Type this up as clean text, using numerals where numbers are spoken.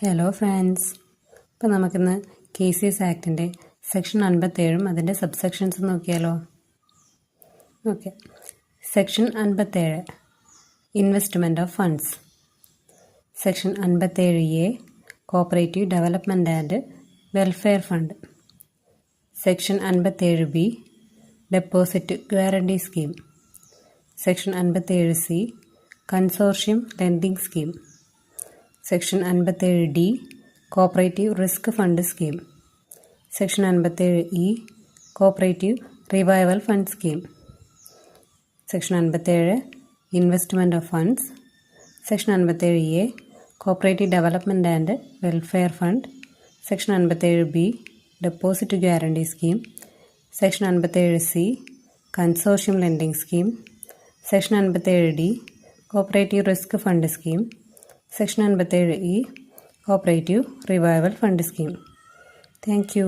Hello friends, ഇപ്പോൾ നമുക്കിന്ന് KCS ആക്ടിൻ്റെ section 57 അതിൻ്റെ സബ്സെക്ഷൻസ് നോക്കിയാലോ. Okay, section 57 investment of funds. Section 57A cooperative development and welfare fund. Section 57B deposit guarantee scheme. Section 57C consortium lending scheme. Section 57D cooperative risk fund scheme. Section 57E cooperative revival fund scheme. Section 57 investment of funds. Section 57A cooperative development and welfare fund. Section 57B deposit guarantee scheme. Section 57C consortium lending scheme. Section 57D cooperative risk fund scheme. Section 57E cooperative revival fund scheme. Thank you.